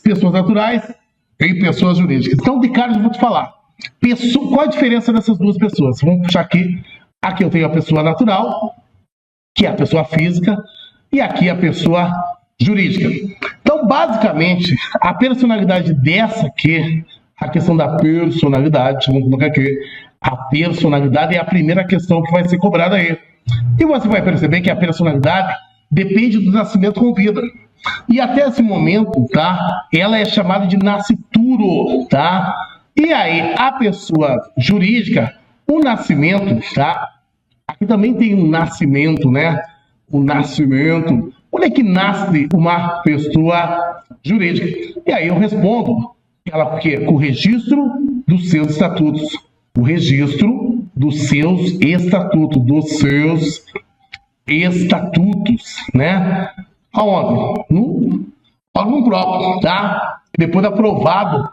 pessoas naturais e pessoas jurídicas. Então, de cara, eu vou te falar. Qual a diferença dessas duas pessoas? Vamos puxar aqui. Aqui eu tenho a pessoa natural, que é a pessoa física, e aqui a pessoa jurídica. Então, basicamente, a personalidade dessa aqui, a questão da personalidade, vamos colocar aqui, a personalidade é a primeira questão que vai ser cobrada aí. E você vai perceber que a personalidade depende do nascimento com vida. E até esse momento, tá? Ela é chamada de nascituro, tá? E aí, a pessoa jurídica, o nascimento, tá? Aqui também tem um nascimento, né? O nascimento. Onde é que nasce uma pessoa jurídica? E aí eu respondo, ela porque com o registro dos seus estatutos. O registro dos seus estatutos, né? Aonde? No órgão próprio, tá? Depois aprovado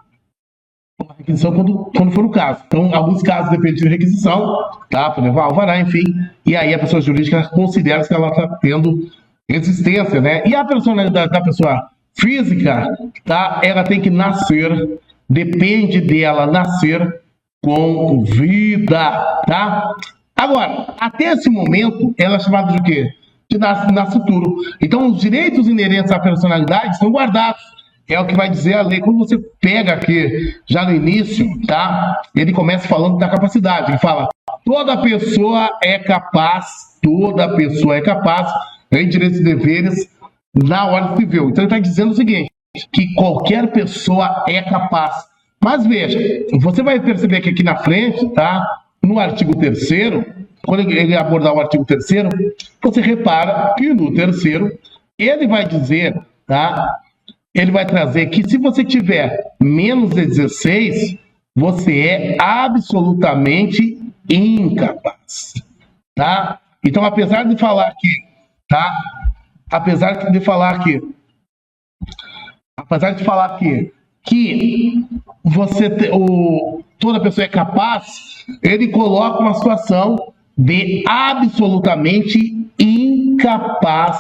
a requisição quando for o caso. Então, em alguns casos depende de requisição, tá? Para levar alvará, enfim. E aí a pessoa jurídica considera que ela está tendo existência, né? E a personalidade da pessoa física, tá? Ela tem que nascer, depende dela nascer com vida, tá? Agora, até esse momento, ela é chamada de quê? De nascituro. Então, os direitos inerentes à personalidade são guardados. É o que vai dizer a lei. Quando você pega aqui, já no início, tá? Ele começa falando da capacidade. Ele fala, toda pessoa é capaz, em direitos e deveres na ordem civil. Então, ele está dizendo o seguinte, que qualquer pessoa é capaz. Mas veja, você vai perceber que aqui na frente, tá? No artigo 3º, quando ele abordar o artigo 3º, você repara que no 3º, ele vai dizer, tá? Ele vai trazer que se você tiver menos de 16, você é absolutamente incapaz, tá? Então, apesar de falar aqui, tá? Apesar de falar aqui que toda pessoa é capaz, ele coloca uma situação de absolutamente incapaz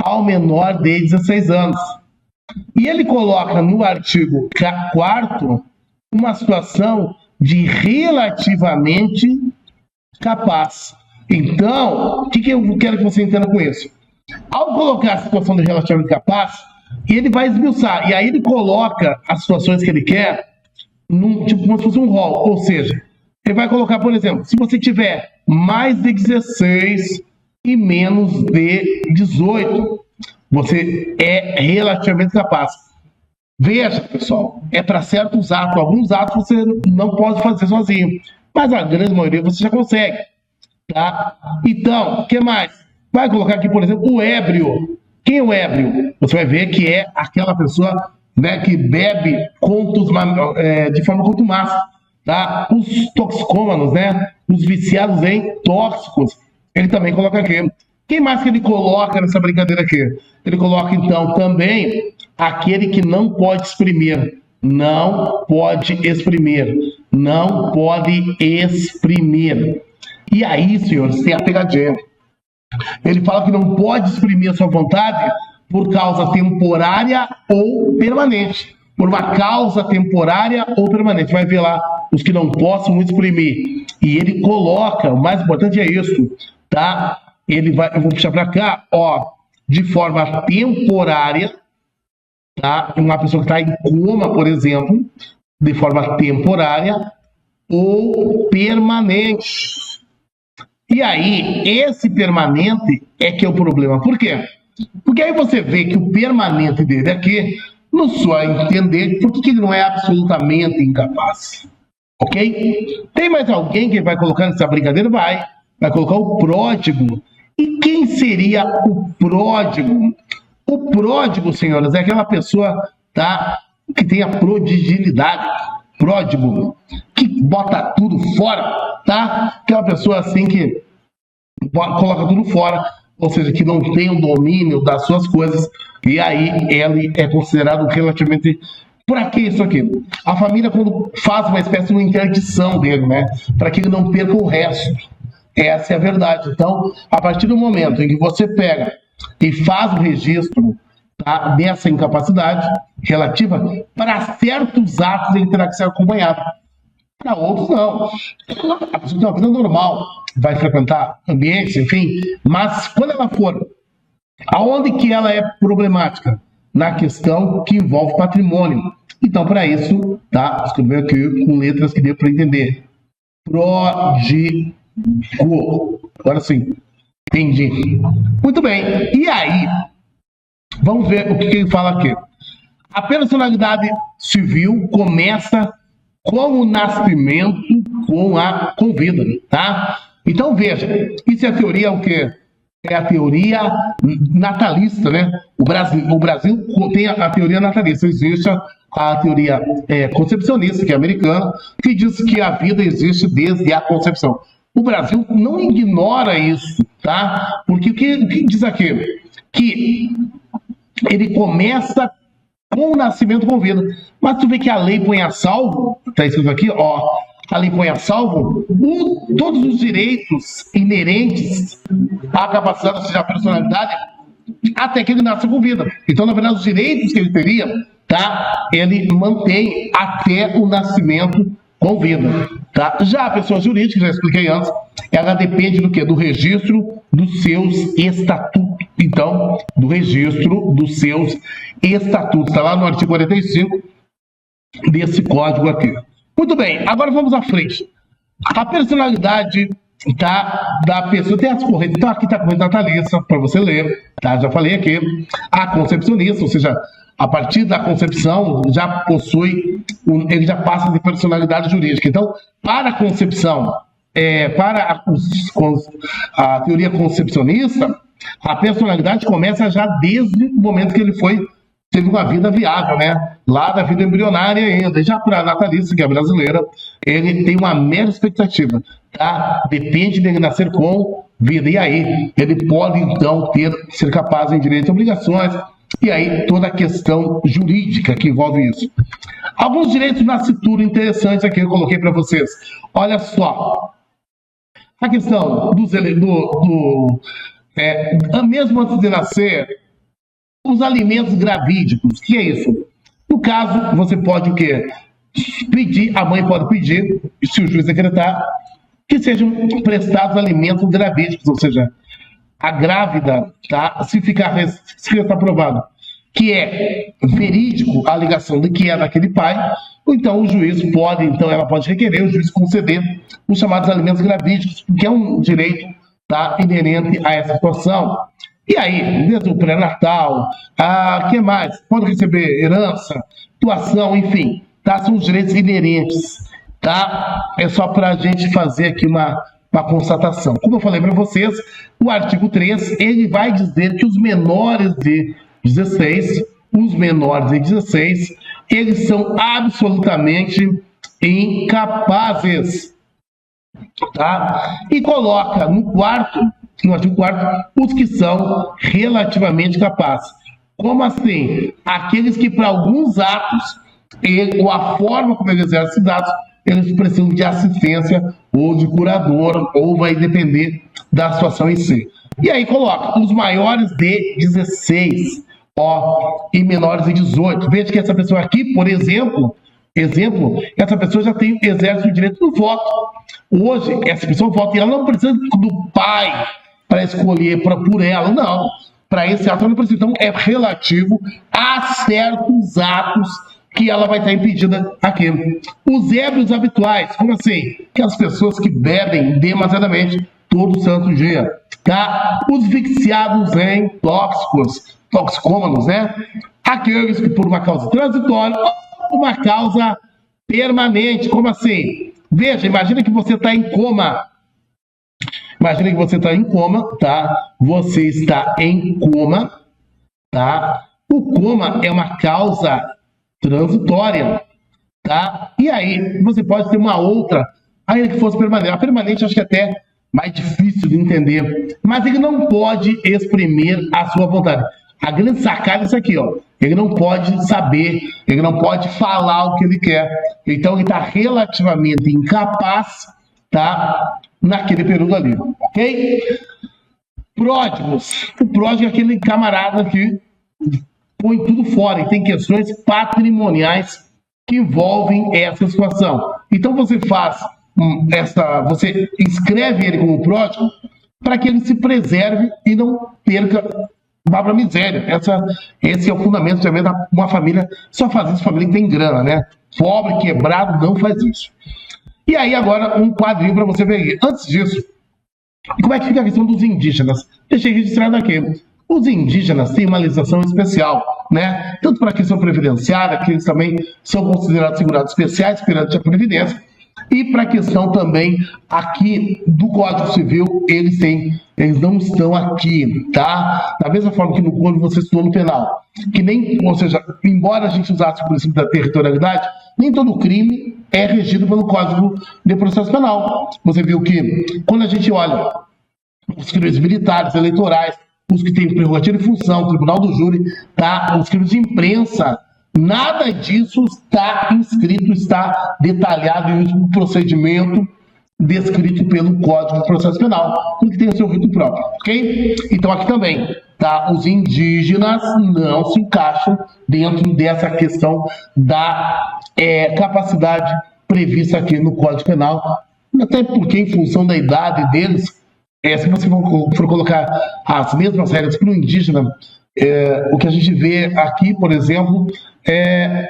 ao menor de 16 anos. E ele coloca no artigo 4º uma situação de relativamente capaz. Então, o que eu quero que você entenda com isso? Ao colocar a situação de relativamente capaz, ele vai esmiuçar, e aí ele coloca as situações que ele quer tipo como se fosse um rol, ou seja, ele vai colocar, por exemplo, se você tiver mais de 16 e menos de 18, você é relativamente capaz. Veja, pessoal, é para certos atos, alguns atos você não pode fazer sozinho, mas a grande maioria você já consegue, tá? Então, o que mais? Vai colocar aqui, por exemplo, o ébrio. Quem é o ébrio? Você vai ver que é aquela pessoa, né, que bebe de forma contumaz, tá? Os toxicômanos, né? Os viciados em tóxicos, ele também coloca aqui. Quem mais que ele coloca nessa brincadeira aqui? Ele coloca, então, também aquele que não pode exprimir. Não pode exprimir. Não pode exprimir. E aí, senhores, tem a pegadinha. Ele fala que não pode exprimir a sua vontade por causa temporária ou permanente. Por uma causa temporária ou permanente. Vai ver lá os que não possam exprimir. E ele coloca, o mais importante é isso, tá? Eu vou puxar para cá, ó, de forma temporária, tá? Uma pessoa que está em coma, por exemplo, de forma temporária ou permanente. E aí, esse permanente é que é o problema. Por quê? Porque aí você vê que o permanente dele aqui, no seu entender, por que ele não é absolutamente incapaz? Ok? Tem mais alguém que vai colocar nessa brincadeira? Vai colocar o pródigo. E quem seria o pródigo? O pródigo, senhoras, é aquela pessoa, tá, que tem a prodigilidade. Pródigo, que bota tudo fora, tá? Aquela pessoa assim que coloca tudo fora, ou seja, que não tem o domínio das suas coisas, e aí ele é considerado relativamente... Por que isso aqui? A família, quando faz uma espécie de uma interdição dele, né? Para que ele não perca o resto. Essa é a verdade. Então, a partir do momento em que você pega e faz o registro, tá, dessa incapacidade relativa, para certos atos ele terá que ser acompanhado. Para outros, não. A pessoa tem uma vida normal, vai frequentar ambientes, enfim, mas quando ela for, aonde que ela é problemática? Na questão que envolve patrimônio. Então, para isso, tá, escrever aqui com letras que dê para entender. Pródigo. Agora sim, entendi. Muito bem, e aí, vamos ver o que ele fala aqui. A personalidade civil começa com o nascimento, com vida, tá? Então, veja, isso é a teoria o quê? É a teoria natalista, né? O Brasil tem a teoria natalista. Existe a teoria concepcionista, que é americana, que diz que a vida existe desde a concepção. O Brasil não ignora isso, tá? Porque o que diz aqui? Que ele começa com o nascimento com vida. Mas tu vê que a lei põe a salvo, tá escrito aqui, ó, a lei põe a salvo todos os direitos inerentes à capacidade, ou seja, à personalidade, até que ele nasce com vida. Então, na verdade, os direitos que ele teria, tá, ele mantém até o nascimento com vida. Tá? Já a pessoa jurídica, já expliquei antes, ela depende do quê? Do registro dos seus estatutos. Então, do registro dos seus estatutos. Está lá no artigo 45 desse código aqui. Muito bem, agora vamos à frente. A personalidade, tá, da pessoa tem as correntes. Então, aqui está a corrente natalícia, para você ler. Tá? Já falei aqui. A concepcionista, ou seja, a partir da concepção, já possui, ele já passa de personalidade jurídica. Então, para a concepção, para a teoria concepcionista, a personalidade começa já desde o momento que ele teve uma vida viável, né? Lá da vida embrionária ainda. Já para a natalícia, que é brasileira, ele tem uma mera expectativa, tá? Depende dele nascer com vida. E aí, ele pode, então, ser capaz em direitos e obrigações. E aí, toda a questão jurídica que envolve isso. Alguns direitos de nascituro interessantes aqui eu coloquei para vocês. Olha só. A questão mesmo antes de nascer, os alimentos gravídicos. O que é isso? No caso, você pode o quê? Pedir, a mãe pode pedir, se o juiz decretar, que sejam prestados alimentos gravídicos, ou seja, a grávida, tá? Se está provado que é verídico a alegação de que é daquele pai, então o juiz pode, ela pode requerer, o juiz conceder os chamados alimentos gravídicos, que é um direito, tá, inerente a essa situação. E aí, desde o pré-natal, que mais? Pode receber herança, doação, enfim, tá? São os direitos inerentes, tá? É só para a gente fazer aqui uma constatação. Como eu falei para vocês, o artigo 3, ele vai dizer que os menores de 16, eles são absolutamente incapazes, tá? E coloca no artigo 4, os que são relativamente capazes. Como assim? Aqueles que, para alguns atos, ou a forma como eles exercem esses atos, eles precisam de assistência ou de curador, ou vai depender da situação em si. E aí coloca os maiores de 16, e menores de 18. Veja que essa pessoa aqui, por exemplo, essa pessoa já exerce o direito do voto. Hoje, essa pessoa vota e ela não precisa do pai para escolher por ela, não. Para esse ato, ela não precisa. Então, é relativo a certos atos que ela vai estar impedida aqui. Os ébrios habituais, como assim? Aquelas pessoas que bebem demasiadamente todo santo dia, tá? Os viciados em toxicômanos, né? Aqueles que por uma causa transitória ou uma causa permanente, como assim? Veja, imagina que você está em coma. Imagina que você está em coma, tá? Você está em coma, tá? O coma é uma causa transitória, tá? E aí, você pode ter uma outra, ainda que fosse permanente. A permanente acho que é até mais difícil de entender, mas ele não pode exprimir a sua vontade. A grande sacada é isso aqui, ó. Ele não pode saber, ele não pode falar o que ele quer. Então, ele está relativamente incapaz, tá? Naquele período ali, ok? Pródigos. O pródigo é aquele camarada que põe tudo fora e tem questões patrimoniais que envolvem essa situação. Então você faz você inscreve ele como pródigo para que ele se preserve e não perca, vá para a miséria. Esse é o fundamento também de uma família. Só faz isso família que tem grana, né? Pobre, quebrado, não faz isso. E aí agora um quadrinho para você ver. Antes disso, como é que fica a questão dos indígenas? Deixei registrado aqui. Os indígenas têm uma legislação especial, né? Tanto para a questão previdenciária, que eles também são considerados segurados especiais perante a Previdência, e para a questão também aqui do Código Civil, eles não estão aqui, tá? Da mesma forma que quando você estudou no penal, ou seja, embora a gente usasse o princípio da territorialidade, nem todo crime é regido pelo Código de Processo Penal. Você viu que quando a gente olha os crimes militares, eleitorais, os que têm prerrogativa de função, tribunal do júri, tá? Os crimes de imprensa, nada disso está inscrito, está detalhado em um procedimento descrito pelo Código de Processo Penal, que tem o seu rito próprio, ok? Então aqui também, tá? Os indígenas não se encaixam dentro dessa questão da capacidade prevista aqui no Código Penal, até porque em função da idade deles, se você for colocar as mesmas regras para o indígena, o que a gente vê aqui, por exemplo,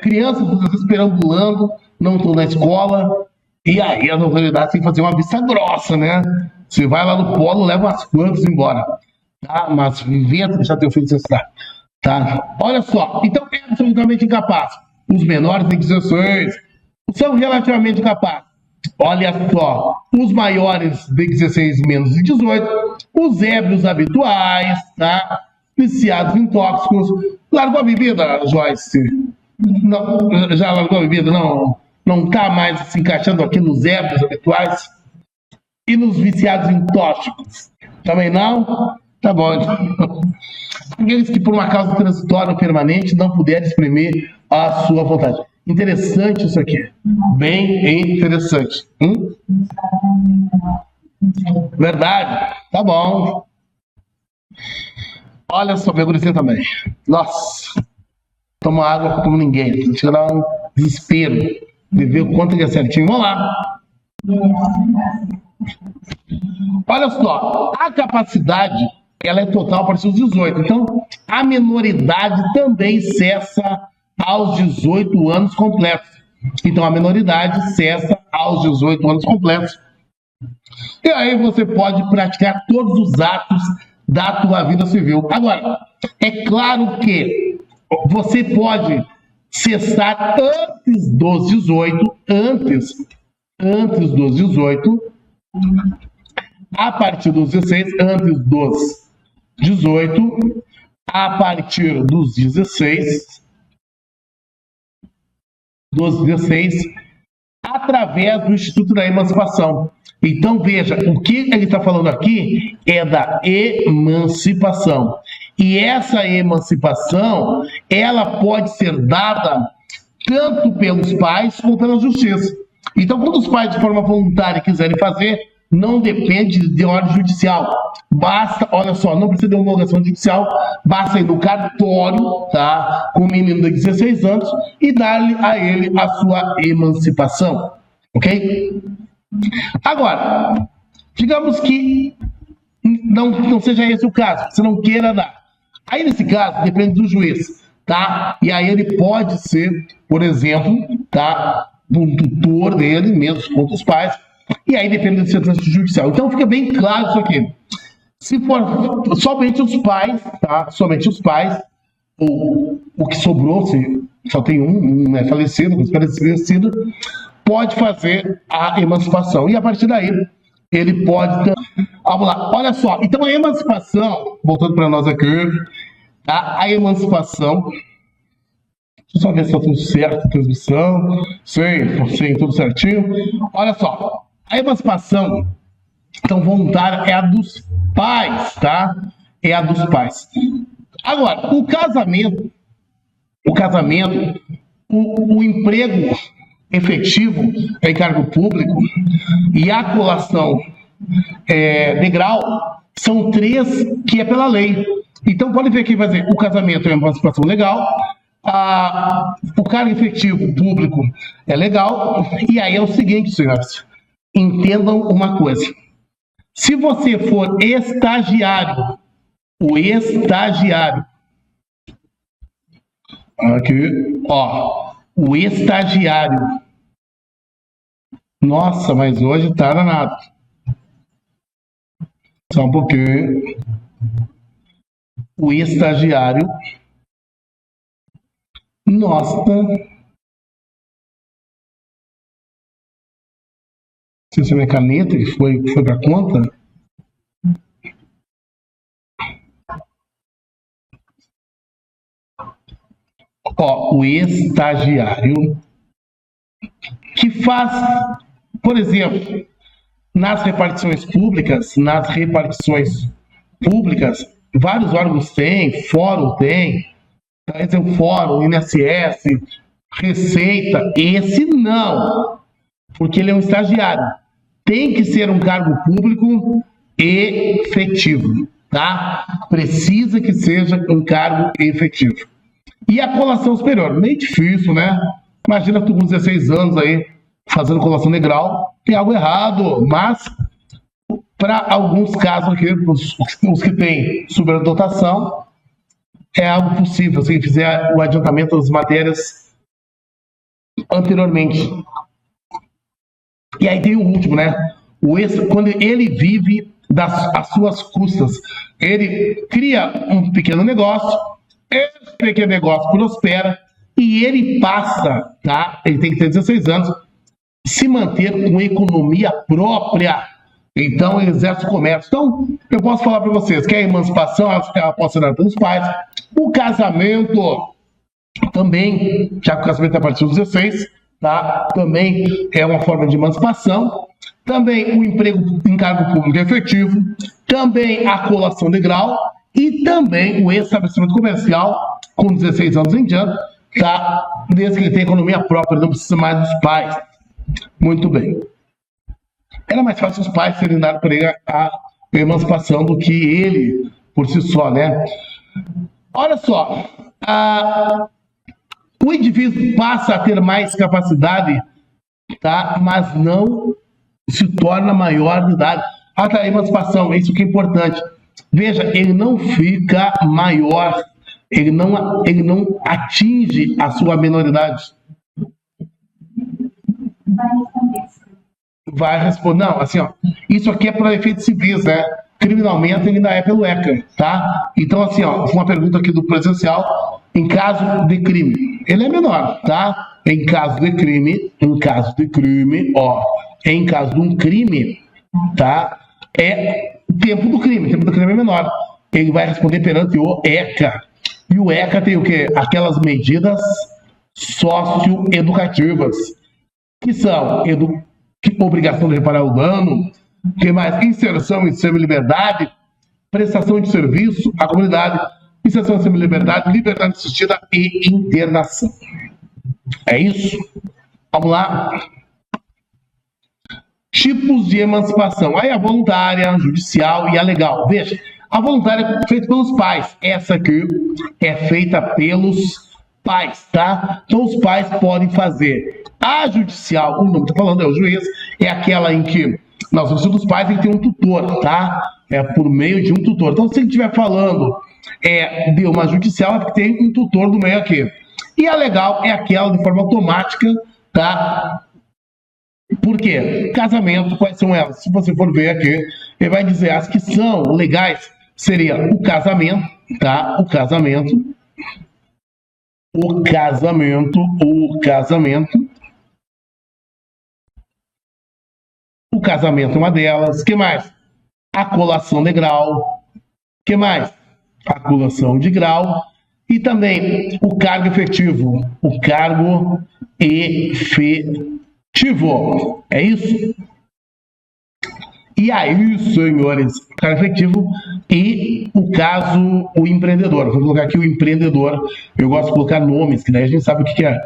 crianças perambulando, não estão na escola, e aí a autoridade tem que fazer uma vista grossa, né? Você vai lá no polo, leva umas quantas embora, tá? Mas inventa deixar teu filho se estudar, tá? Olha só, então é absolutamente incapaz. Os menores de 16 são relativamente capazes. Olha só, os maiores de 16 menos de 18, os ébrios habituais, tá? Viciados em tóxicos. Largou a bebida, Joyce? Não, já largou a bebida? Não está mais se encaixando aqui nos ébrios habituais? E nos viciados em tóxicos? Também não? Tá bom. Aqueles que por uma causa transitória ou permanente não puderem exprimir a sua vontade. Interessante isso aqui. Bem interessante. Verdade. Tá bom. Olha só, meu gurizinho também. Nossa. Toma água como ninguém. Chega a dar um desespero de ver o quanto que é certinho. Vamos lá. Olha só. A capacidade, ela é total a partir dos 18. Então, a menoridade também cessa aos 18 anos completos. Então, a menoridade cessa aos 18 anos completos. E aí você pode praticar todos os atos da tua vida civil. Agora, é claro que você pode cessar antes dos 18, antes dos 18, a partir dos 16, antes dos 18, a partir dos 16, através do Instituto da Emancipação. Então, veja, o que ele está falando aqui é da emancipação. E essa emancipação, ela pode ser dada tanto pelos pais como pela justiça. Então, quando os pais de forma voluntária quiserem fazer, não depende de ordem judicial. Basta, olha só, não precisa de homologação judicial, basta ir no cartório, tá, com um menino de 16 anos e dar-lhe a ele a sua emancipação, ok? Agora, digamos que não seja esse o caso, você não queira dar. Aí, nesse caso, depende do juiz, tá? E aí ele pode ser, por exemplo, tá, um tutor dele, mesmo contra os pais, e aí depende do sentença judicial. Então fica bem claro isso aqui. Se for somente os pais, tá? Somente os pais, ou o que sobrou, se só tem um é falecido, pode fazer a emancipação. E a partir daí, ele pode... Vamos lá, olha só. Então a emancipação, voltando para nós aqui, tá? A emancipação... Deixa eu só ver se está tudo certo, a transmissão. Sim, tudo certinho. Olha só. A emancipação, então, voluntária é a dos pais, tá? É a dos pais. Agora, o casamento, o emprego efetivo em cargo público e a colação de grau, São 3 que é pela lei. Então, pode ver que vai dizer, o casamento é uma emancipação legal, o cargo efetivo público é legal, e aí é o seguinte, senhores, entendam uma coisa. Se você for estagiário, o estagiário, aqui, ó, o estagiário, nossa, mas hoje tá danado. Só um pouquinho. O estagiário, nossa, se isso é minha caneta que foi para conta. Ó, o estagiário que faz, por exemplo, nas repartições públicas, vários órgãos têm, fórum tem, o fórum, INSS, Receita, esse não, porque ele é um estagiário. Tem que ser um cargo público efetivo, tá? Precisa que seja um cargo efetivo. E a colação superior, meio difícil, né? Imagina tu com 16 anos aí, fazendo colação de grau, tem algo errado, mas para alguns casos aqui, os que têm superdotação, é algo possível, se fizer o adiantamento das matérias anteriormente. E aí tem o último, né? Quando ele vive das suas custas, ele cria um pequeno negócio, esse pequeno negócio prospera e ele passa, tá? Ele tem que ter 16 anos, se manter com economia própria. Então, ele exerce o comércio. Então, eu posso falar para vocês que a emancipação, ela pode ser dada pelos pais. O casamento também, já que o casamento é a partir dos 16, tá? Também é uma forma de emancipação. Também o emprego em cargo público efetivo. Também a colação de grau. E também o estabelecimento comercial, com 16 anos em diante, tá? Desde que ele tenha economia própria, ele não precisa mais dos pais. Muito bem. Era mais fácil os pais serem dados para ele a emancipação do que ele por si só, né? Olha só, o indivíduo passa a ter mais capacidade, tá? Mas não se torna maior de idade. A emancipação, isso que é importante. Veja, ele não fica maior, ele não atinge a sua menoridade. Vai responder, não, assim, ó, isso aqui é para efeitos civis, né? Criminalmente ainda é pelo ECA, tá? Então, assim, ó, uma pergunta aqui do presencial, em caso de crime, ele é menor, tá? Em caso de crime, ó, em caso de um crime, tá? É o tempo do crime é menor. Ele vai responder perante o ECA. E o ECA tem o quê? Aquelas medidas socioeducativas, que são obrigação de reparar o dano, que mais? Inserção em semi-liberdade, prestação de serviço à comunidade, inserção em semi-liberdade, liberdade assistida e internação. É isso? Vamos lá. Tipos de emancipação. Aí a voluntária, a judicial e a legal. Veja, a voluntária é feita pelos pais. Essa aqui é feita pelos pais, tá? Então os pais podem fazer. A judicial, o nome que eu tô falando é o juiz, é aquela em que na auxílio dos pais tem que ter um tutor, tá? É por meio de um tutor. Então, se ele estiver falando de uma judicial, é porque tem um tutor do meio aqui. E a legal é aquela de forma automática, tá? Por quê? Casamento, quais são elas? Se você for ver aqui, ele vai dizer as que são legais, seria o casamento, tá? O casamento é uma delas. Que mais? A colação de grau. Que mais? A colação de grau. E também o cargo efetivo. O cargo efetivo. É isso? E aí, senhores, o cargo efetivo e o empreendedor. Vou colocar aqui o empreendedor. Eu gosto de colocar nomes, que daí a gente sabe o que é.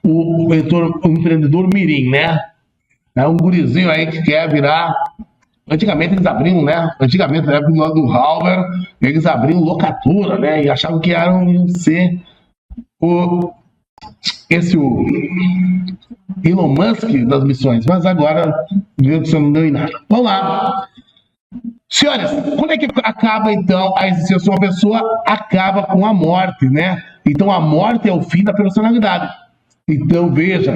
O empreendedor mirim, né? É um gurizinho aí que quer virar Antigamente eles abriam, né? Antigamente, na época do Halber, eles abriam locatura, né? E achavam que iam ser o Elon Musk das missões. Mas agora, viu que você não deu em nada. Vamos lá. Senhores, quando é que acaba, então, a existência de uma pessoa? Acaba com a morte, né? Então, a morte é o fim da personalidade. Então, veja.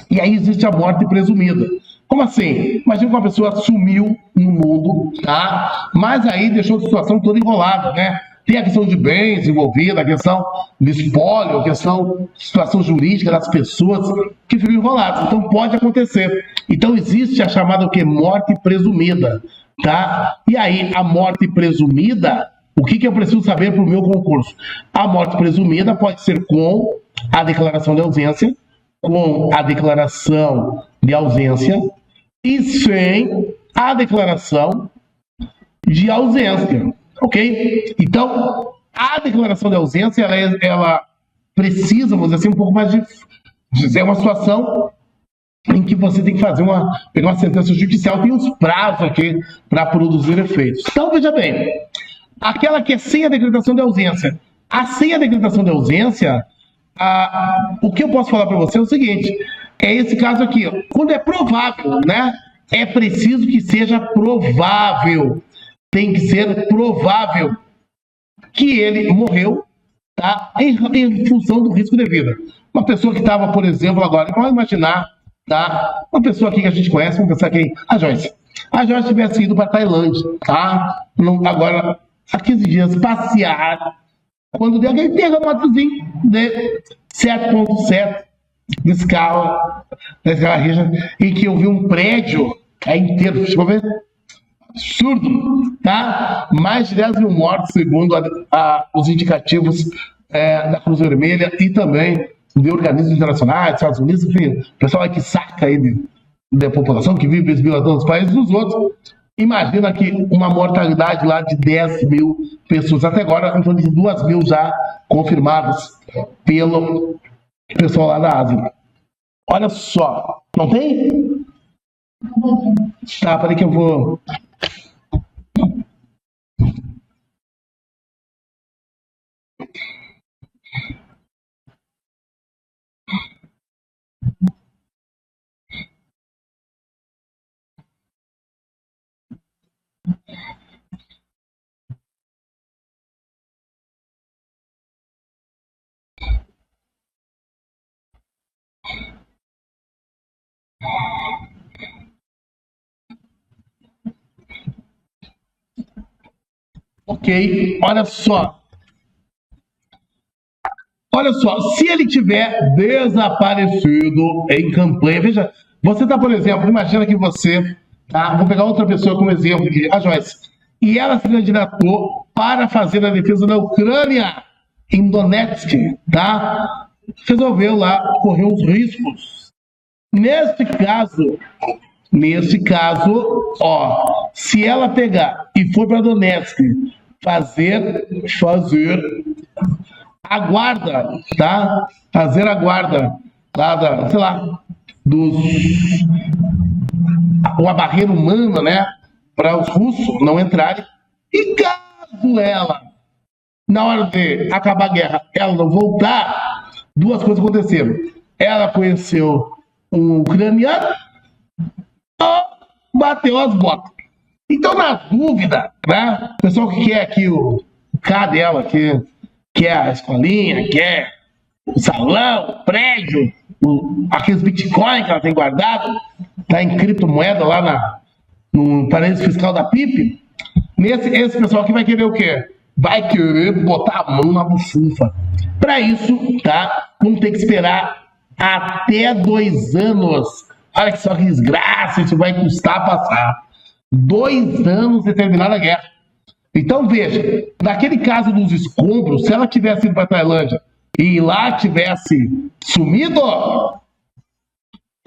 E aí existe a morte presumida. Como assim? Imagina que uma pessoa sumiu no mundo, tá? Mas aí deixou a situação toda enrolada, né? Tem a questão de bens envolvida, a questão de espólio, a questão de situação jurídica das pessoas que ficam enroladas. Então pode acontecer. Então existe a chamada o quê? Morte presumida, tá? E aí a morte presumida, o que eu preciso saber para o meu concurso? A morte presumida pode ser com a declaração de ausência, com a declaração de ausência e sem a declaração de ausência, ok? Então, a declaração de ausência, ela precisa, vamos dizer assim, um pouco mais de é uma situação em que você tem que pegar uma sentença judicial, tem uns prazos aqui para produzir efeitos. Então, veja bem, aquela que é sem a declaração de ausência. A sem a declaração de ausência, o que eu posso falar para você é o seguinte, é esse caso aqui, ó, quando é provável, né? É preciso que seja provável, tem que ser provável que ele morreu, tá? Em função do risco de vida. Uma pessoa que estava, por exemplo, agora, vamos imaginar, tá? Uma pessoa aqui que a gente conhece, vamos pensar aqui, a Joyce. A Joyce tivesse ido para Tailândia, tá? Agora, há 15 dias, passear, quando deu aquele terremotozinho de 7,7 de escala, da escala Richter, e que eu vi um prédio inteiro, deixa eu ver, absurdo, tá? Mais de 10 mil mortos, segundo os indicativos da Cruz Vermelha e também de organismos internacionais, Estados Unidos, enfim, o pessoal que saca aí da população que vive esbiladão dos países dos outros. Imagina que uma mortalidade lá de 10 mil pessoas, até agora, em torno de 2 mil já confirmadas pelo pessoal lá da Ásia. Olha só, não tem? Tá, peraí que eu vou... Ok, olha só. Olha só, se ele tiver desaparecido em campanha, veja, você está, por exemplo, imagina que você, tá, vou pegar outra pessoa como exemplo, a Joyce, e ela se candidatou para fazer a defesa da Ucrânia em Donetsk, tá? Resolveu lá correr uns riscos. Nesse caso, ó, se ela pegar e for para Donetsk fazer a guarda, tá? Fazer a guarda lá da, sei lá, uma barreira humana, né? Para os russos não entrarem. E caso ela, na hora de acabar a guerra, ela não voltar, duas coisas aconteceram. Ela conheceu um ucraniano ou bateu as botas. Então, na dúvida, né? O pessoal que quer aqui o K dela, que quer a escolinha, quer o salão, o prédio, aqueles bitcoins que ela tem guardado, tá em criptomoeda lá no paraíso fiscal da PIP. Esse pessoal aqui vai querer o quê? Vai querer botar a mão na bufunfa. Para isso, tá? Vamos ter que esperar até 2 anos. Olha que só que desgraça, isso vai custar passar. 2 anos de terminar a guerra. Então veja, naquele caso dos escombros, se ela tivesse ido para a Tailândia e lá tivesse sumido,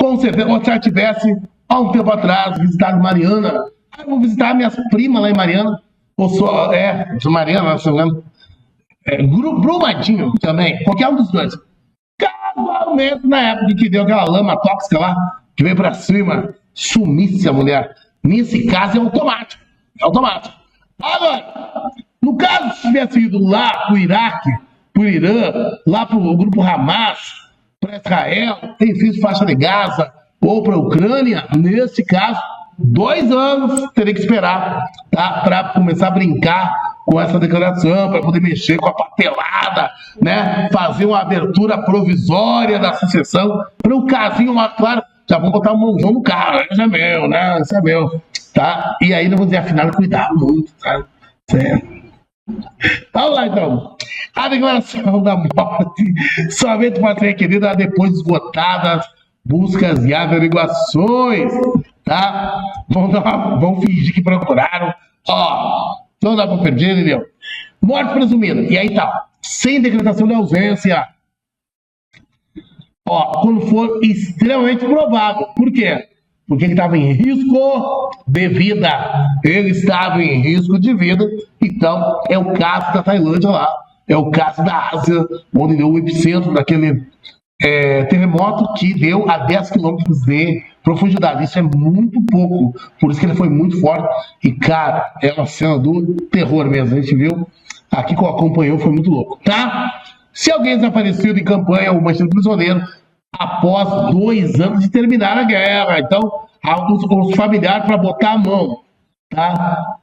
com certeza, ou se ela tivesse, há um tempo atrás, visitado Mariana, eu vou visitar minhas primas lá em Mariana, ou só, Mariana, se não me engano, Brumadinho também, qualquer um dos dois. Casualmente, na época que deu aquela lama tóxica lá, que veio para cima, sumisse a mulher. Nesse caso é automático. É automático. Agora, no caso, se tivesse ido lá para o Iraque, para o Irã, lá para o grupo Hamas, para Israel, tem feito faixa de Gaza, ou para a Ucrânia, nesse caso, 2 anos teria que esperar, tá? Para começar a brincar com essa declaração, para poder mexer com a papelada, né? Fazer uma abertura provisória da sucessão, para o casinho lá, claro, já vão botar uma mãozão no carro, isso é meu, né? Isso é meu, tá? E aí, não vou dizer, afinal, cuidar muito, tá? Certo. Vamos lá, então. A declaração da morte somente pode ser requerida depois de esgotadas buscas e averiguações, tá? Vão fingir que procuraram. Ó, não dá pra perder, entendeu? Morte presumida. E aí tá. Sem decretação de ausência. Ó, quando for extremamente provável. Por quê? Porque ele estava em risco de vida. Ele estava em risco de vida. Então, é o caso da Tailândia lá. É o caso da Ásia, onde deu o epicentro daquele terremoto que deu a 10 quilômetros de profundidade. Isso é muito pouco. Por isso que ele foi muito forte. E, cara, é uma cena do terror mesmo. A gente viu aqui que acompanhou, foi muito louco. Tá? Se alguém desaparecido em campanha ou mantido prisioneiro após 2 anos de terminar a guerra. Então, os familiares para botar a mão, tá?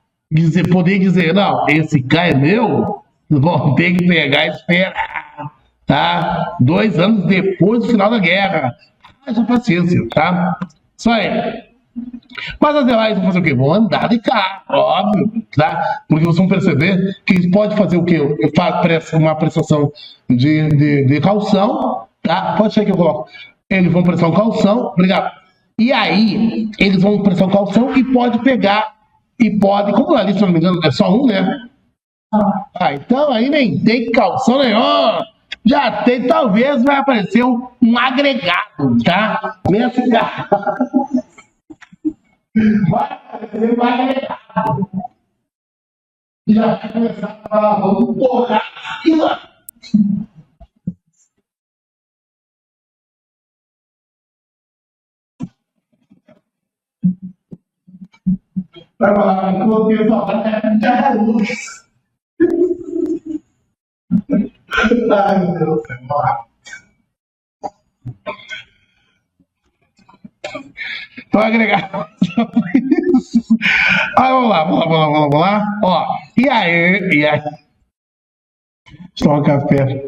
Poder dizer, não, esse cara é meu, vão ter que pegar e esperar, tá? 2 anos depois do final da guerra. Haja paciência, tá? Isso aí. Mas as demais vão fazer o quê? Vão andar de carro, óbvio, tá? Porque vocês vão perceber que eles podem fazer o quê? Uma prestação de calção, tá? Pode ser que eu coloco. Eles vão prestar um calção, obrigado. E aí, eles vão prestar um calção e pode pegar, e pode, como ali, se não me engano, é só um, né? Ah, então aí nem tem calção nenhum. Já tem, talvez vai aparecer um agregado, tá? Nesse carro. Vai aparecer um agregado. Já vai começar a falar, vamos porrar aqui lá. Vai falar que o pessoal vai dar luz. Ai, meu Deus do céu. Então, agregar. Vamos lá. Ó, e aí? Toma café.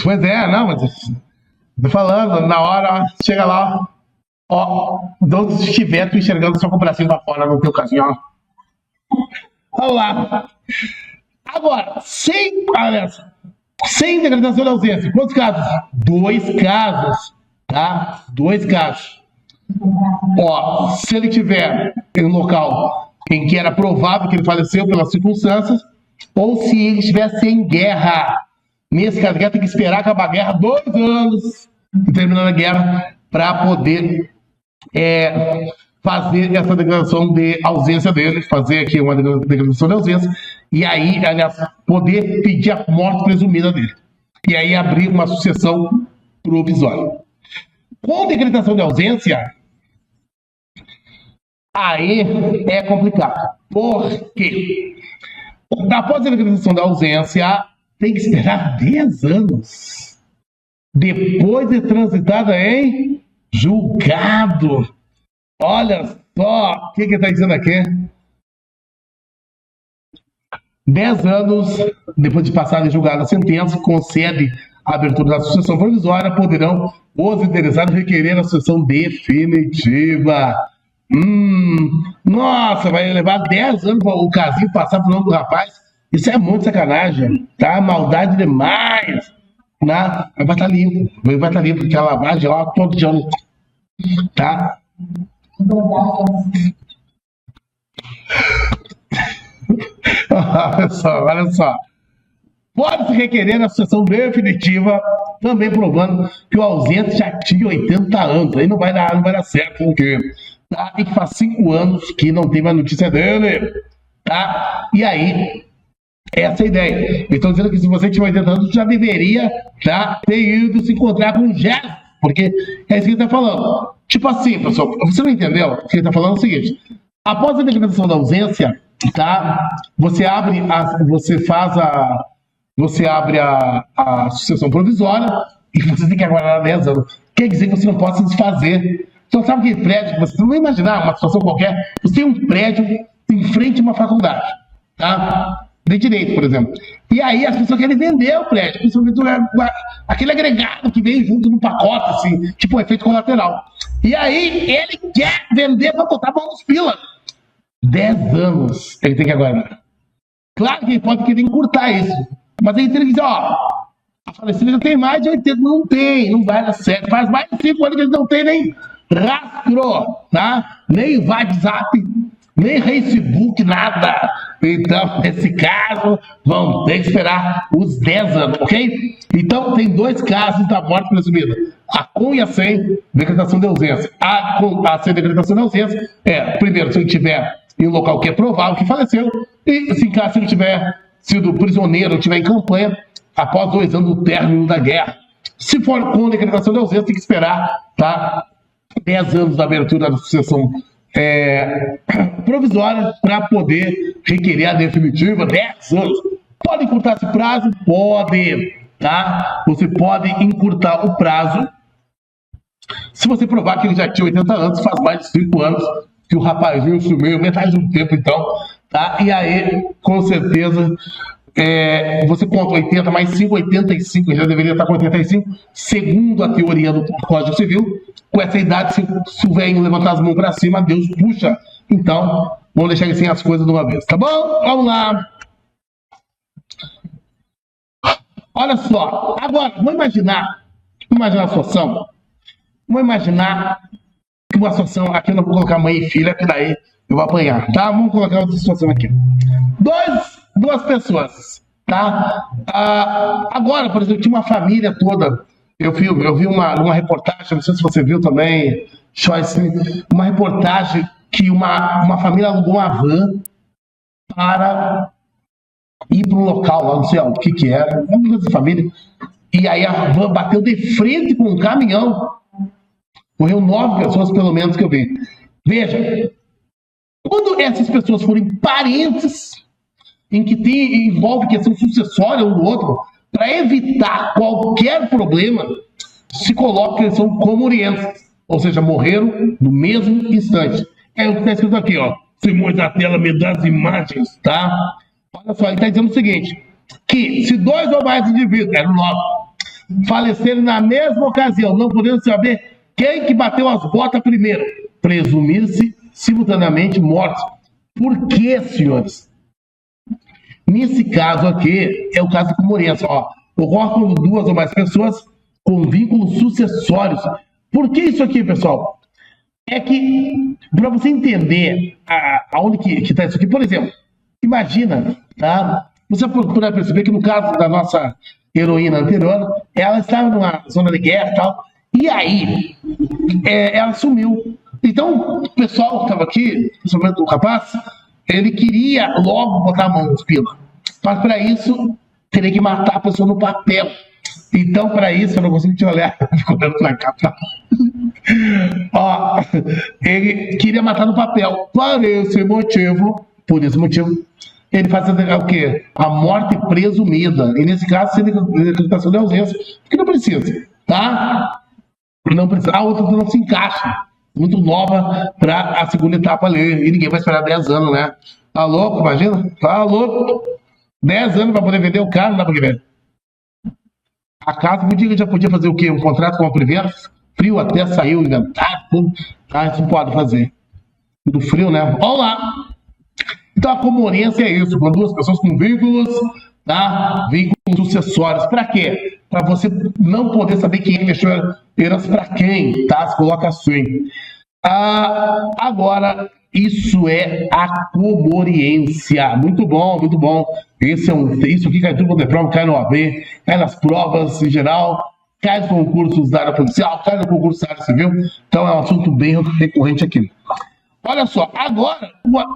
Pois é, não, mas tô falando, na hora, chega lá, ó, onde estiver tu enxergando só com o bracinho pra fora no teu casinho, ó. Vamos lá. Agora, sem decretação de ausência, quantos casos? 2 casos, tá? 2 casos. Ó, se ele tiver em um local em que era provável que ele faleceu pelas circunstâncias, ou se ele estivesse em guerra. Nesse caso, tem que esperar acabar a guerra 2 anos, terminando a guerra, para poder fazer essa declaração de ausência dele, fazer aqui uma declaração de ausência, e aí, aliás, poder pedir a morte presumida dele. E aí abrir uma sucessão provisória. Com decretação de ausência, aí é complicado. Por quê? Após a decretação da ausência, tem que esperar 10 anos. Depois de transitada em julgado. Olha só o que está dizendo aqui. 10 anos depois de passar em julgado a sentença, concede a abertura da sucessão provisória, poderão os interessados requerer a sucessão definitiva. Nossa, vai levar 10 anos para o casinho passar por nome do rapaz. Isso é muito sacanagem, tá? Maldade demais. Né? Vai estar limpo, porque a lavagem lá todo dia, tá? Olha só. Pode-se requerer a sucessão definitiva, também provando que o ausente já tinha 80 anos. Aí não vai dar certo, porque tá? E que faz 5 anos que não tem mais notícia dele, tá? E aí Essa é a ideia. Eu estou dizendo que se você tiver 80 anos, já deveria ter ido se encontrar com o Jéssica, porque é isso que ele está falando. Tipo assim, pessoal, você não entendeu? O que ele está falando é o seguinte: após a decretação da ausência, você abre a sucessão provisória e você tem que aguardar 10 anos. Quer dizer que você não pode se desfazer. Então, sabe aquele prédio que você não vai imaginar uma situação qualquer? Você tem um prédio em frente a uma faculdade, de direito, por exemplo. E aí as pessoas querem vender o prédio, principalmente aquele agregado que vem junto no pacote, assim, tipo um efeito colateral. E aí ele quer vender para botar a mão nos pilas. 10 anos ele tem que aguardar. Claro que ele pode querer encurtar isso, mas ele tem que dizer, a falecida já tem mais de 80, não tem, não vai dar certo. Faz mais de 5 anos que ele não tem nem rastro, nem WhatsApp, nem Facebook, nada. Então, nesse caso, vão ter que esperar os 10 anos, ok? Então, tem 2 casos da morte presumida: a com e a sem decretação de ausência. A com a sem decretação de ausência primeiro, se ele tiver em um local que é provável que faleceu, e se ele tiver sido prisioneiro ou tiver em campanha após 2 anos do término da guerra. Se for com decretação de ausência, tem que esperar 10 anos da abertura da sucessão provisória para poder requerer a definitiva. 10 anos. Pode encurtar esse prazo? Pode, Você pode encurtar o prazo se você provar que ele já tinha 80 anos, faz mais de 5 anos que o rapazinho sumiu, metade do tempo então, E aí, com certeza, você conta 80 mais 5, 85, já deveria estar com 85, segundo a teoria do Código Civil. Com essa idade, se o velho levantar as mãos para cima, Deus puxa. Então, vamos deixar assim as coisas de uma vez, tá bom? Vamos lá. Olha só, agora, vamos imaginar a situação. Vamos imaginar que uma situação, aqui eu não vou colocar mãe e filha, que daí eu vou apanhar, Vamos colocar outra situação aqui. Duas pessoas, agora, por exemplo, tinha uma família toda. Eu vi uma reportagem, não sei se você viu também, Joyce, uma reportagem que uma família alugou uma van para ir para um local lá, não sei o que era, uma coisa de família, e aí a van bateu de frente com um caminhão. Morreu 9 pessoas, pelo menos, que eu vi. Veja, quando essas pessoas forem parentes, em que envolve questão sucessória um do outro, para evitar qualquer problema, se coloca que eles são comorientes, ou seja, morreram no mesmo instante. É o que está escrito aqui, Simões da tela, me dá as imagens, Olha só, ele está dizendo o seguinte, que se 2 ou mais indivíduos, eram 9, falecerem na mesma ocasião, não podendo saber quem que bateu as botas primeiro, presumir-se simultaneamente mortos. Por quê, senhores? Nesse caso aqui, é o caso de comoriência. Ocorre quando 2 ou mais pessoas com vínculos sucessórios. Por que isso aqui, pessoal? É que, para você entender aonde que está isso aqui, por exemplo, imagina, você poderá perceber que no caso da nossa heroína anterior, ela estava numa zona de guerra e tal, e aí ela sumiu. Então, o pessoal que estava aqui, principalmente o rapaz, ele queria logo botar a mão nos pila. Mas para isso, teria que matar a pessoa no papel. Então, para isso, eu não consigo te olhar. Olhando pra cá. Ele queria matar no papel. Por esse motivo, ele faz o quê? A morte presumida. E nesse caso, sem decretação de ausência. Porque não precisa, Não precisa. A outra não se encaixa. Muito nova para a segunda etapa ali. E ninguém vai esperar 10 anos, né? Tá louco, imagina? Tá louco. 10 anos para poder vender o carro, não dá para vender. A casa já podia fazer o quê? Um contrato com a Privera? Frio até sair o inventário, tudo. Isso pode fazer. Do frio, né? Vamos lá. Então a comorência é isso. Quando 2 pessoas com vínculos, Vínculos sucessórios. Para quê? Para você não poder saber quem mexeu herança para quem, Se coloca assim. Agora, isso é a comoriência. Muito bom, muito bom. Isso aqui cai tudo no prova, cai no OAB, cai nas provas em geral, cai nos concursos da área policial, cai no concurso da área civil. Então é um assunto bem recorrente aqui. Olha só, agora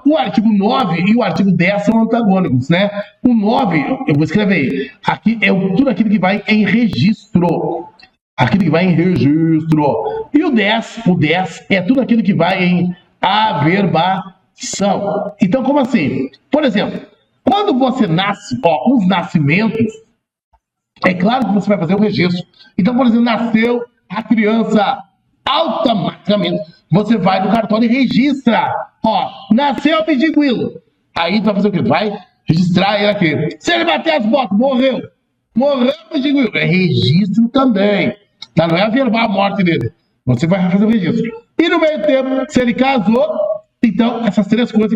o artigo 9 e o artigo 10 são antagônicos, né? O 9, eu vou escrever aí, aqui é tudo aquilo que vai em registro. Aquilo que vai em registro. E o 10 é tudo aquilo que vai em averbação. Então, como assim? Por exemplo, quando você nasce, os nascimentos, é claro que você vai fazer o registro. Então, por exemplo, nasceu a criança, automaticamente você vai no cartório e registra. Nasceu o Pidiguilo. Aí tu vai fazer o quê? Vai registrar ele aqui. Se ele bater as botas, morreu. Morreu o Pidiguilo. É registro também. Tá? Não é averbar a morte dele. Você vai fazer o registro. E no meio tempo, se ele casou, então essas três coisas